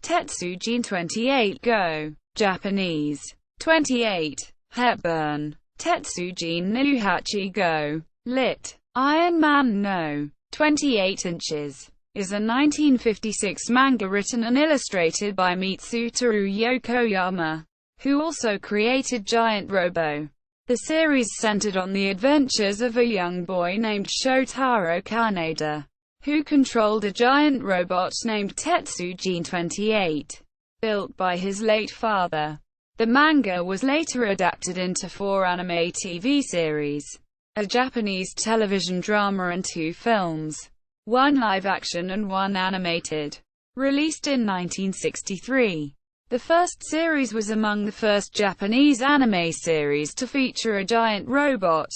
Tetsujin 28-Go, Japanese. 28. Hepburn. Tetsujin Nijūhachi-gō, lit. Iron Man no. 28 inches, is a 1956 manga written and illustrated by Mitsuteru Yokoyama, who also created Giant Robo. The series centered on the adventures of a young boy named Shotaro Kaneda, who controlled a giant robot named Tetsujin 28, built by his late father. The manga was later adapted into 4 anime TV series, a Japanese television drama and 2 films, 1 live-action and 1 animated, released in 1963. The first series was among the first Japanese anime series to feature a giant robot.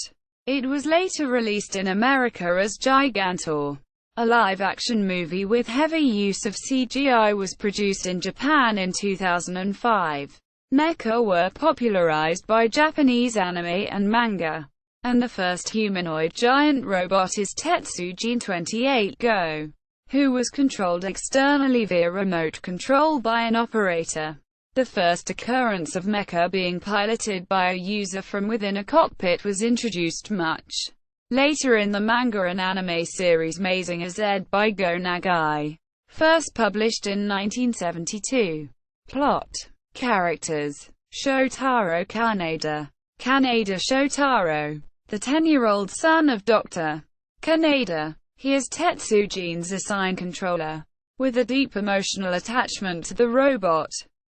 It was later released in America as Gigantor. A live-action movie with heavy use of CGI was produced in Japan in 2005. Mecha were popularized by Japanese anime and manga, and the first humanoid giant robot is Tetsujin 28-Go, who was controlled externally via remote control by an operator. The first occurrence of Mecha being piloted by a user from within a cockpit was introduced much later in the manga and anime series Mazinger Z by Go Nagai, first published in 1972. Plot. Characters. Shotaro Kaneda. Kaneda Shotaro, the 10-year-old son of Dr. Kaneda. He is Tetsujin's assigned controller, with a deep emotional attachment to the robot.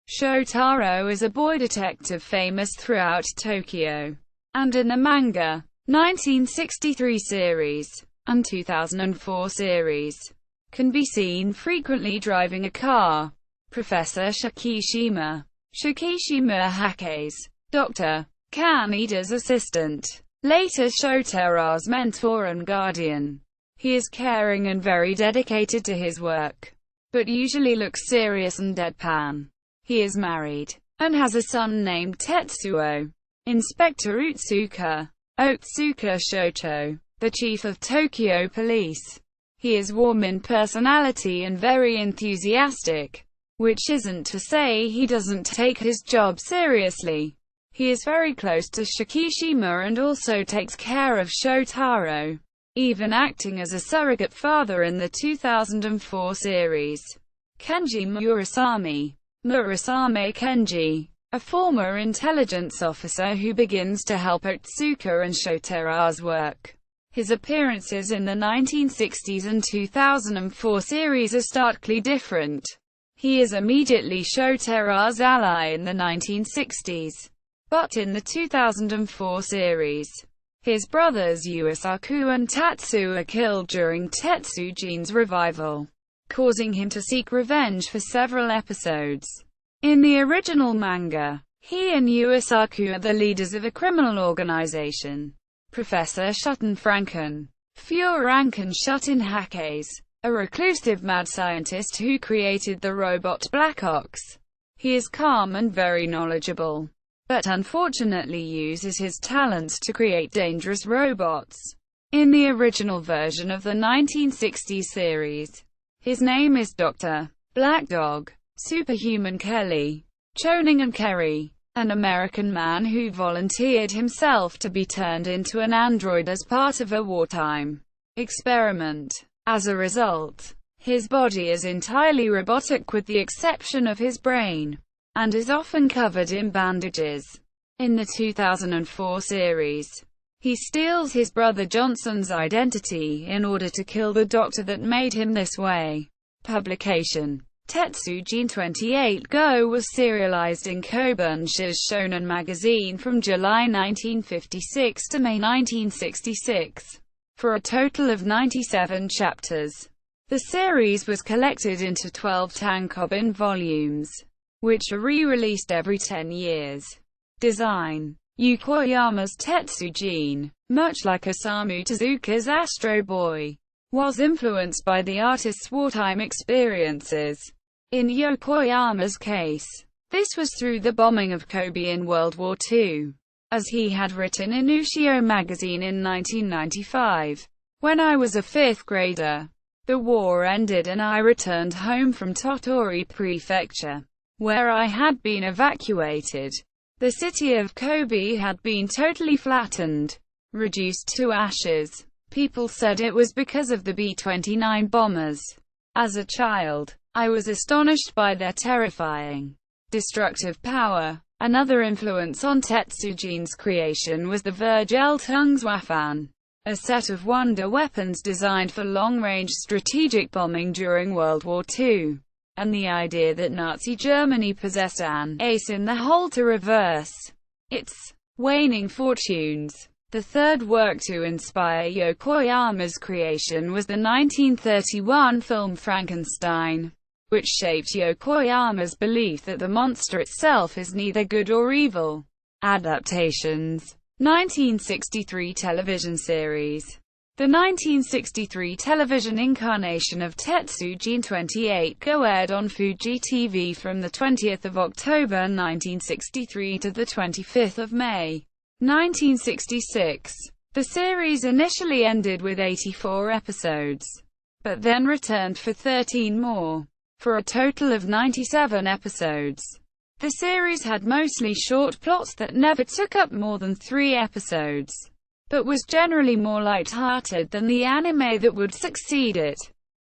Shotaro is a boy detective famous throughout Tokyo, and in the manga, 1963 series, and 2004 series, can be seen frequently driving a car. Professor Shikishima. Shikishima Hake's Dr. Kaneda's assistant, later Shotaro's mentor and guardian. He is caring and very dedicated to his work, but usually looks serious and deadpan. He is married, and has a son named Tetsuo. Inspector Otsuka. Otsuka Shoto, the chief of Tokyo Police. He is warm in personality and very enthusiastic, which isn't to say he doesn't take his job seriously. He is very close to Shikishima and also takes care of Shotaro, even acting as a surrogate father in the 2004 series. Kenji Murasame. Murasame Kenji, a former intelligence officer who begins to help Otsuka and Shotaro's work. His appearances in the 1960s and 2004 series are starkly different. He is immediately Shotaro's ally in the 1960s, but in the 2004 series, his brothers Yusaku and Tatsu are killed during Tetsujin's revival, causing him to seek revenge for several episodes. In the original manga, he and Yusaku are the leaders of a criminal organization. Professor Schuttenfranken. Furanken Schuttenhackes, a reclusive mad scientist who created the robot Black Ox. He is calm and very knowledgeable, but unfortunately uses his talents to create dangerous robots. In the original version of the 1960s series, his name is Dr. Black Dog. Superhuman Kelly. Choningen Kerry, an American man who volunteered himself to be turned into an android as part of a wartime experiment. As a result, his body is entirely robotic with the exception of his brain, and is often covered in bandages. In the 2004 series, he steals his brother Johnson's identity in order to kill the doctor that made him this way. Publication. Tetsujin 28-Go was serialized in Kobunshi's Shonen magazine from July 1956 to May 1966, for a total of 97 chapters. The series was collected into 12 tankobon volumes, which are re-released every 10 years. Design. Yokoyama's Tetsujin, much like Osamu Tezuka's Astro Boy, was influenced by the artist's wartime experiences. In Yokoyama's case, this was through the bombing of Kobe in World War II. As he had written in Ushio magazine in 1995, "When I was a 5th grader, The war ended and I returned home from Tottori Prefecture, where I had been evacuated. The city of Kobe had been totally flattened, reduced to ashes. People said it was because of the B-29 bombers. As a child, I was astonished by their terrifying, destructive power. Another influence on Tetsujin's creation was the Vergeltungswaffen, a set of wonder weapons designed for long-range strategic bombing during World War II, and the idea that Nazi Germany possessed an ace in the hole to reverse its waning fortunes. The third work to inspire Yokoyama's creation was the 1931 film Frankenstein, which shaped Yokoyama's belief that the monster itself is neither good or evil. Adaptations. 1963 television series. The 1963 television incarnation of Tetsujin 28-Go aired on Fuji TV from the 20th of October 1963 to the 25th of May 1966. The series initially ended with 84 episodes, but then returned for 13 more, for a total of 97 episodes. The series had mostly short plots that never took up more than 3 episodes, but was generally more light-hearted than the anime that would succeed it.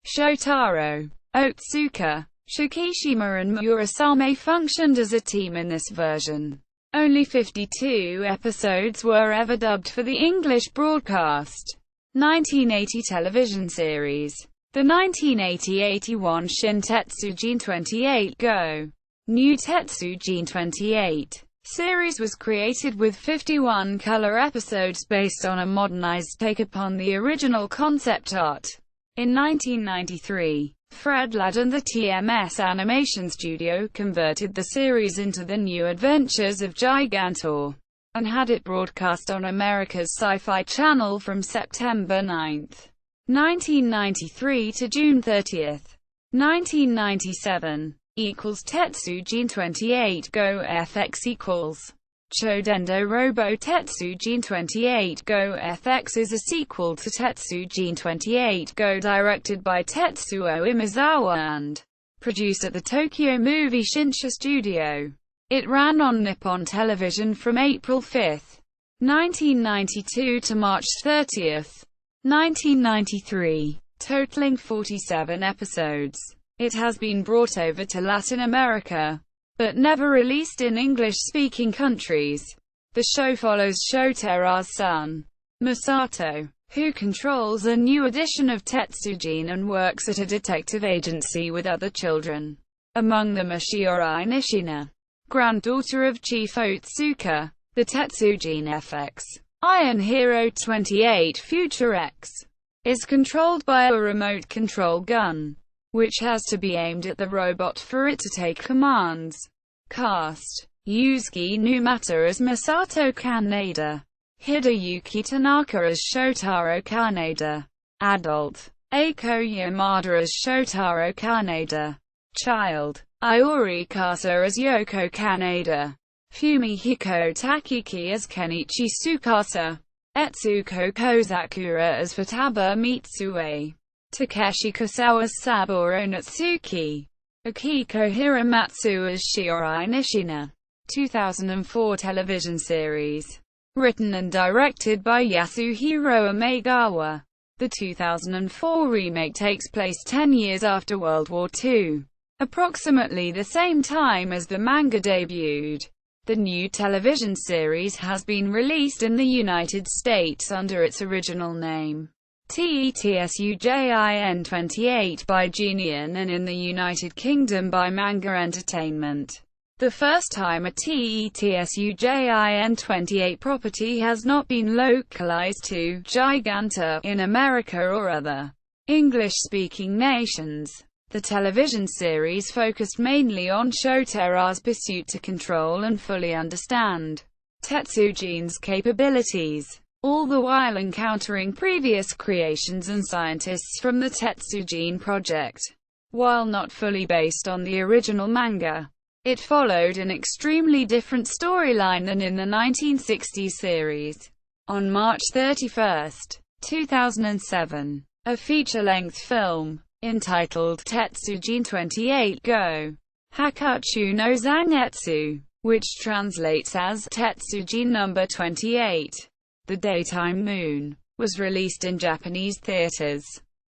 Shotaro, Otsuka, Shikishima and Murasame functioned as a team in this version. Only 52 episodes were ever dubbed for the English broadcast. 1980 television series. The 1980-81 Shin Tetsujin 28-Go New Tetsujin 28 series was created with 51 color episodes based on a modernized take upon the original concept art. In 1993, Fred Ladd and the TMS Animation Studio converted the series into the New Adventures of Gigantor, and had it broadcast on America's Sci-Fi Channel from September 9, 1993 to June 30, 1997. Tetsujin 28-Go FX equals Giant Robo. Tetsujin 28-Go FX is a sequel to Tetsujin 28-Go directed by Tetsuo Imazawa and produced at the Tokyo Movie Shinsha Studio. It ran on Nippon Television from April 5, 1992 to March 30, 1993, totaling 47 episodes. It has been brought over to Latin America, but never released in English-speaking countries. The show follows Shotara's son, Masato, who controls a new edition of Tetsujin and works at a detective agency with other children. Among them are Shiori Nishina, granddaughter of Chief Otsuka. The Tetsujin FX Iron Hero 28 Future X is controlled by a remote control gun, which has to be aimed at the robot for it to take commands. Cast: Yusuke Numata as Masato Kaneda, Hideyuki Tanaka as Shotaro Kaneda. Adult: Eiko Yamada as Shotaro Kaneda. Child: Iori Kasa as Yoko Kaneda. Fumihiko Takiki as Kenichi Tsukasa. Etsuko Kozakura as Futaba Mitsue. Takeshi Kosawa as Saburo Natsuki. Akiko Hiramatsu as Shiori Nishina. 2004 television series. Written and directed by Yasuhiro Umegawa. The 2004 remake takes place 10 years after World War II, approximately the same time as the manga debuted. The new television series has been released in the United States under its original name, Tetsujin 28 by Genion, and in the United Kingdom by Manga Entertainment. The first time a Tetsujin 28 property has not been localized to Gigantor in America or other English-speaking nations. The television series focused mainly on Shotara's pursuit to control and fully understand Tetsujin's capabilities, all the while encountering previous creations and scientists from the Tetsujin project. While not fully based on the original manga, it followed an extremely different storyline than in the 1960s series. On March 31, 2007, a feature-length film, entitled Tetsujin 28-Go Hakutsu no Zangetsu, which translates as Tetsujin number 28, The Daytime Moon, was released in Japanese theaters.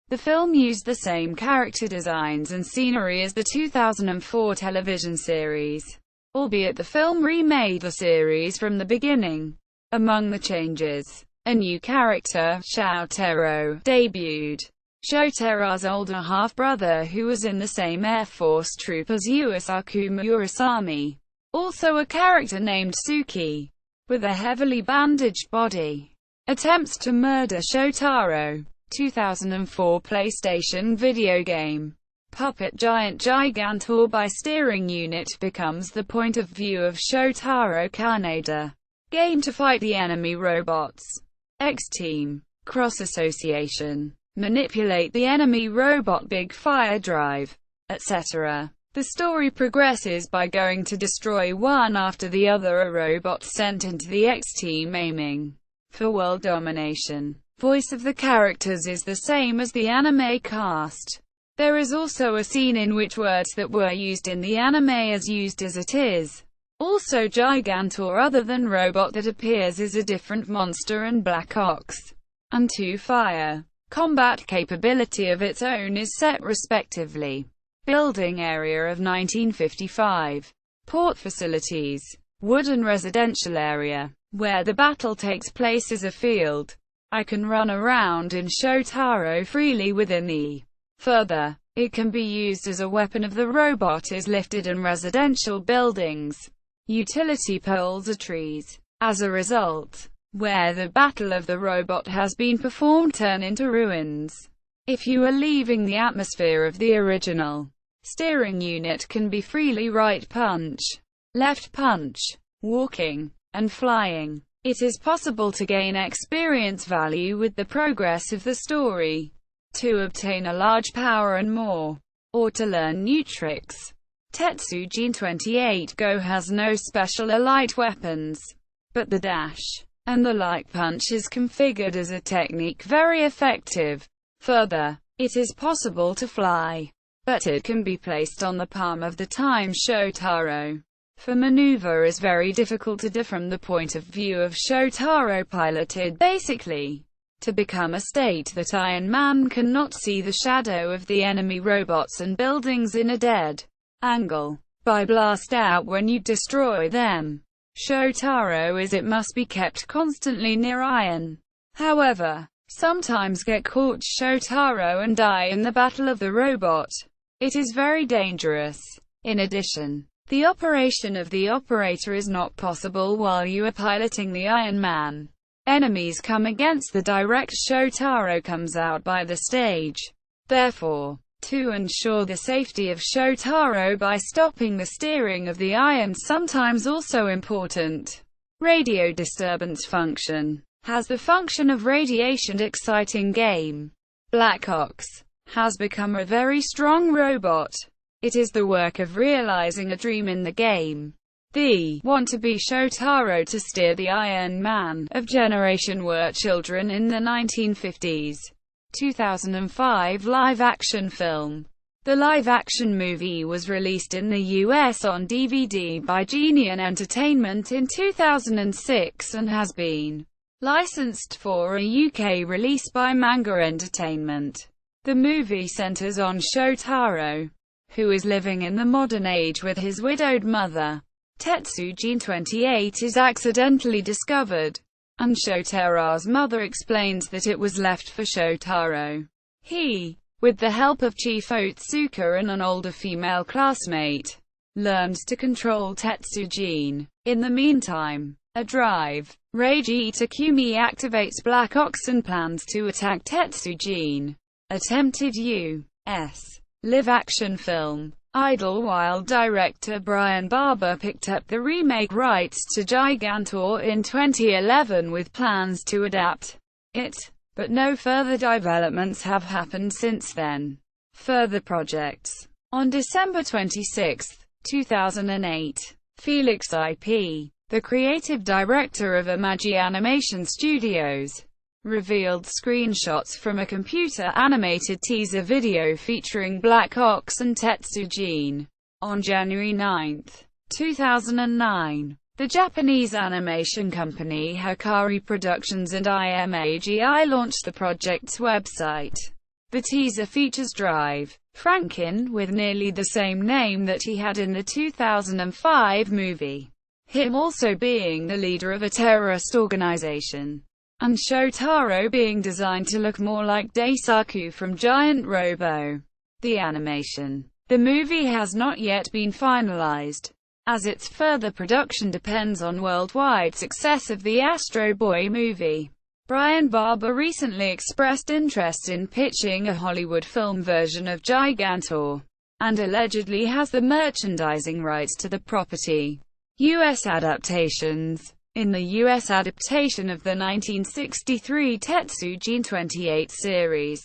The film used the same character designs and scenery as the 2004 television series, albeit the film remade the series from the beginning. Among the changes, a new character, Shotaro, debuted. Shotaro's older half-brother, who was in the same Air Force troop as Yusaku Murasame. Also a character named Suki, with a heavily bandaged body, attempts to murder Shotaro. 2004 PlayStation video game. Puppet giant Gigantor by steering unit becomes the point of view of Shotaro Kaneda. Game to fight the enemy robots. X-Team. Cross-association. Manipulate the enemy robot Big Fire Drive, etc. The story progresses by going to destroy one after the other a robot sent into the X-Team aiming for world domination. Voice of the characters is the same as the anime cast. There is also a scene in which words that were used in the anime is used as it is. Also Gigantor other than robot that appears is a different monster and Black Ox and Two Fire. Combat capability of its own is set respectively. Building area of 1955. Port facilities. Wooden residential area. Where the battle takes place is a field. I can run around in Shotaro freely within the. Further, it can be used as a weapon if the robot is lifted in residential buildings. Utility poles are trees. As a result, where the battle of the robot has been performed turn into ruins. If you are leaving the atmosphere of the original, steering unit can be freely right punch, left punch, walking, and flying. It is possible to gain experience value with the progress of the story, to obtain a large power and more, or to learn new tricks. Tetsujin 28-Go has no special or light weapons, but the dash and the light punch is configured as a technique very effective. Further, it is possible to fly, but it can be placed on the palm of the time Shotaro. For maneuver is very difficult to do from the point of view of Shotaro piloted basically to become a state that Iron Man cannot see the shadow of the enemy robots and buildings in a dead angle, by blast out when you destroy them. Shotaro is it must be kept constantly near Iron. However, sometimes get caught Shotaro and die in the battle of the robot. It is very dangerous. In addition, the operation of the operator is not possible while you are piloting the Iron Man. Enemies come against the direct Shotaro comes out by the stage. Therefore, to ensure the safety of Shotaro by stopping the steering of the Iron sometimes also important. Radio disturbance function. Has the function of radiation exciting game. Black Ox has become a very strong robot. It is the work of realizing a dream in the game. The want to be Shotaro to steer the Iron Man of generation were children in the 1950s. 2005 live-action film. The live-action movie was released in the US on DVD by Genion Entertainment in 2006 and has been licensed for a UK release by Manga Entertainment. The movie centers on Shotaro, who is living in the modern age with his widowed mother. Tetsujin 28 is accidentally discovered, and Shotaro's mother explains that it was left for Shotaro. He, with the help of Chief Otsuka and an older female classmate, learns to control Tetsujin. In the meantime, a drive, Reiji Takumi activates Black Ox and plans to attack Tetsujin. Attempted U.S. live-action film. Idlewild director Brian Barber picked up the remake rights to Gigantor in 2011 with plans to adapt it, but no further developments have happened since then. Further projects. On December 26, 2008, Felix IP, the creative director of Imagi Animation Studios, revealed screenshots from a computer-animated teaser video featuring Black Ox and Tetsujin. On January 9, 2009, the Japanese animation company Hikari Productions and IMAGI launched the project's website. The teaser features Drive Franken, with nearly the same name that he had in the 2005 movie, him also being the leader of a terrorist organization, and Shotaro being designed to look more like Daisaku from Giant Robo. The animation. The movie has not yet been finalized, as its further production depends on worldwide success of the Astro Boy movie. Brian Barber recently expressed interest in pitching a Hollywood film version of Gigantor, and allegedly has the merchandising rights to the property. U.S. Adaptations. In the U.S. adaptation of the 1963 Tetsujin 28 series,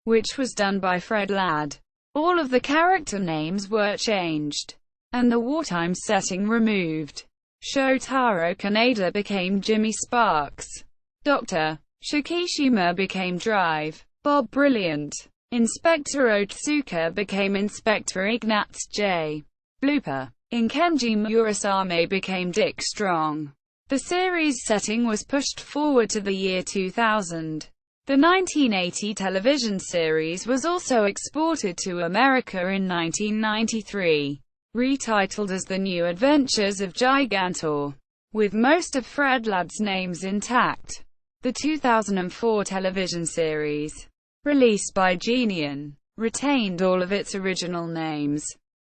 which was done by Fred Ladd, all of the character names were changed, and the wartime setting removed. Shotaro Kaneda became Jimmy Sparks. Dr. Shikishima became Drive Bob Brilliant. Inspector Otsuka became Inspector Ignatz J. Blooper. Kenji Murasame became Dick Strong. The series setting was pushed forward to the year 2000. The 1980 television series was also exported to America in 1993, retitled as The New Adventures of Gigantor, with most of Fred Ladd's names intact. The 2004 television series, released by Genion, retained all of its original names.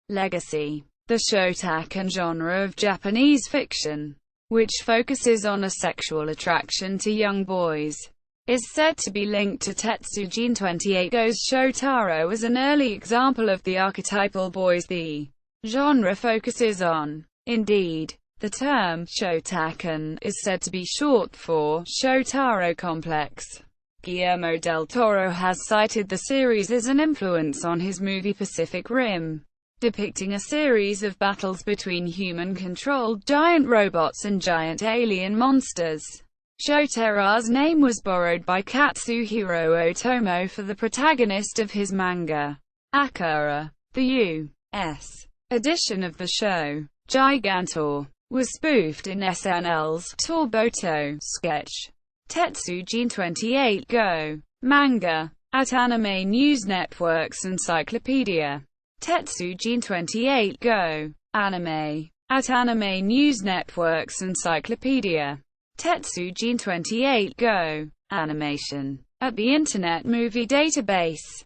Legacy. The shotaken genre of Japanese fiction, which focuses on a sexual attraction to young boys, is said to be linked to Tetsujin 28-Go's Shotaro as an early example of the archetypal boys the genre focuses on. Indeed, the term shotaken is said to be short for Shotaro Complex. Guillermo del Toro has cited the series as an influence on his movie Pacific Rim, depicting a series of battles between human-controlled giant robots and giant alien monsters. Shotaro's name was borrowed by Katsuhiro Otomo for the protagonist of his manga, Akira. The U.S. edition of the show, Gigantor, was spoofed in SNL's Torboto sketch, Tetsujin 28-Go, manga, at Anime News Network's Encyclopedia. Tetsujin 28-Go, anime, at Anime News Network's Encyclopedia. Tetsujin 28-Go, animation, at the Internet Movie Database.